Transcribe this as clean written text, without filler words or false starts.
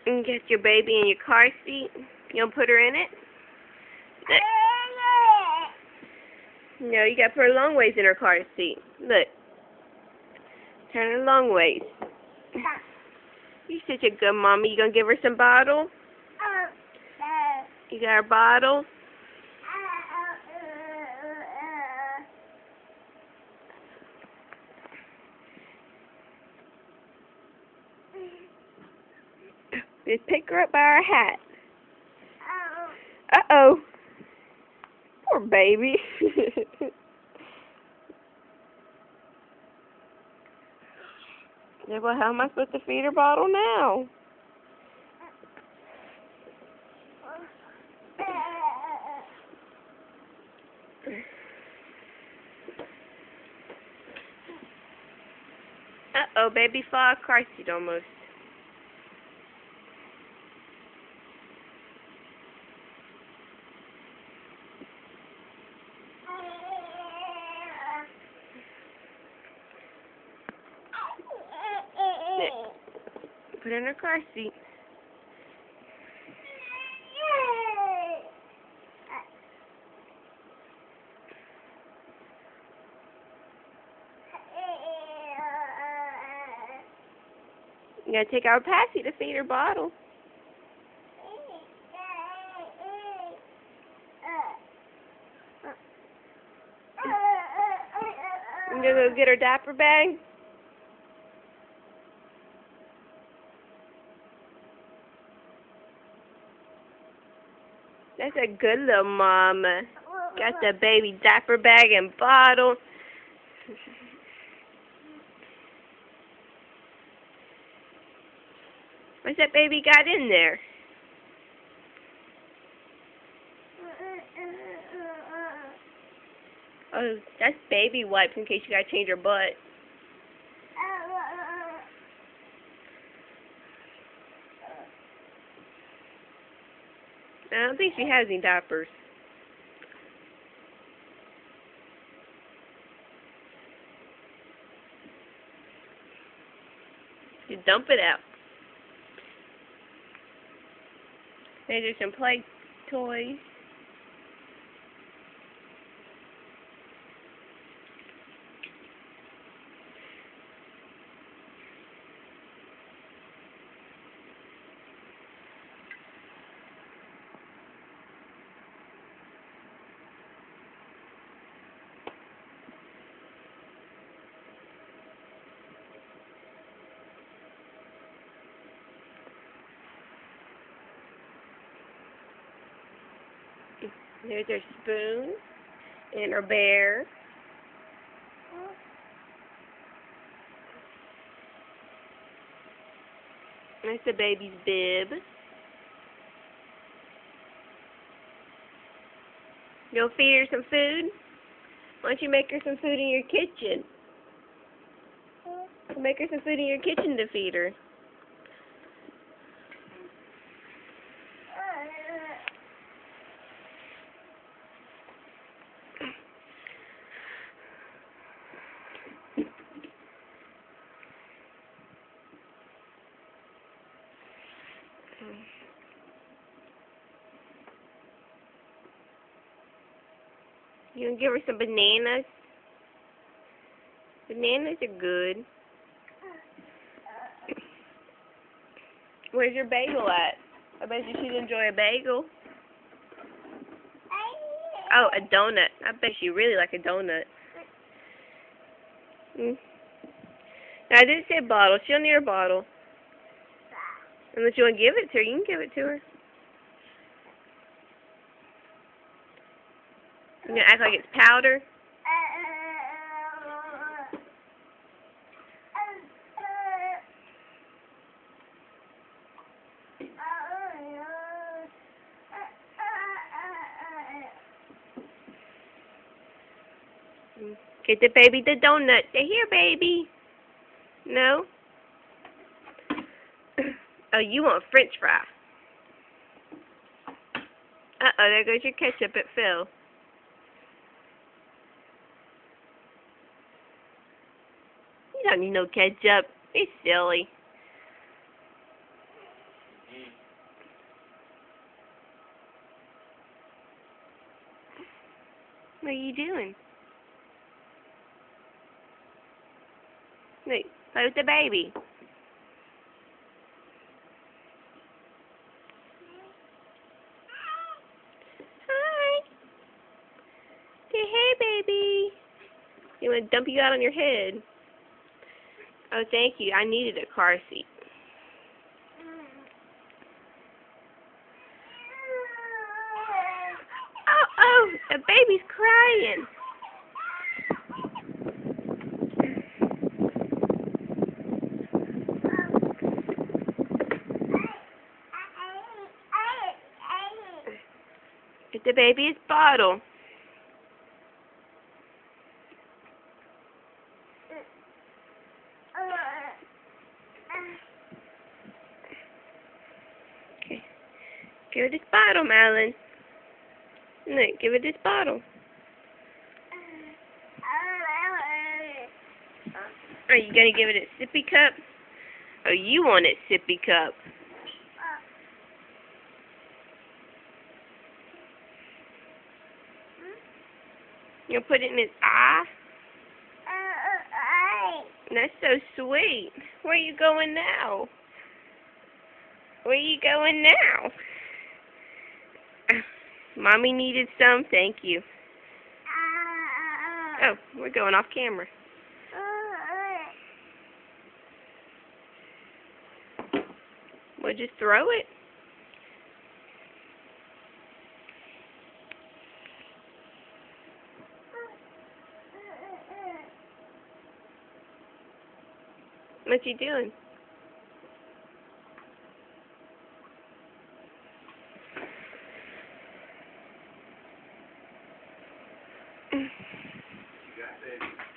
And get your baby in your car seat. You don't put her in it? No, you gotta put her long ways in her car seat. Look. Turn her long ways. You're such a good mommy. You gonna give her some bottle? You got her bottle? Just pick her up by her hat. Uh-oh. Poor baby. Yeah, well, how am I supposed to feed her bottle now? Uh-oh, baby fall car seat almost. Put her in her car seat. You gotta take out Patsy to feed her bottle. You gonna go get her diaper bag? That's a good little mama. Got the baby diaper bag and bottle. What's that baby got in there? Oh, that's baby wipes in case you gotta change her butt. I don't think she has any diapers. You dump it out. There's some play toys. There's her spoon and her bear. That's the baby's bib. You'll feed her some food? Why don't you make her some food in your kitchen? Make her some food in your kitchen to feed her. You can give her some bananas. Bananas are good. Where's your bagel at? I bet you she'd enjoy a bagel. Oh, a donut. I bet she really like a donut. Now, I didn't say bottle. She'll need her bottle. Unless you want to give it to her, you can give it to her. You gonna act like it's powder? Get the baby the donut. Say, here, baby. No? Oh, you want French fry. Uh-oh, there goes your ketchup. It fell. You don't need no ketchup. It's silly. What are you doing? Look, play with the baby. Hi. Say hey, baby. You want to dump you out on your head? Oh, thank you. I needed a car seat. Oh, the baby's crying. It's the baby's bottle. Okay. Give it this bottle, Madeline. Look, give it this bottle. Are you going to give it a sippy cup? Oh, you want it sippy cup. You'll put it in its eye? That's so sweet. Where are you going now? Where are you going now? Mommy needed some. Thank you. Oh, we're going off camera. We'll just throw it. What you doing? You got that?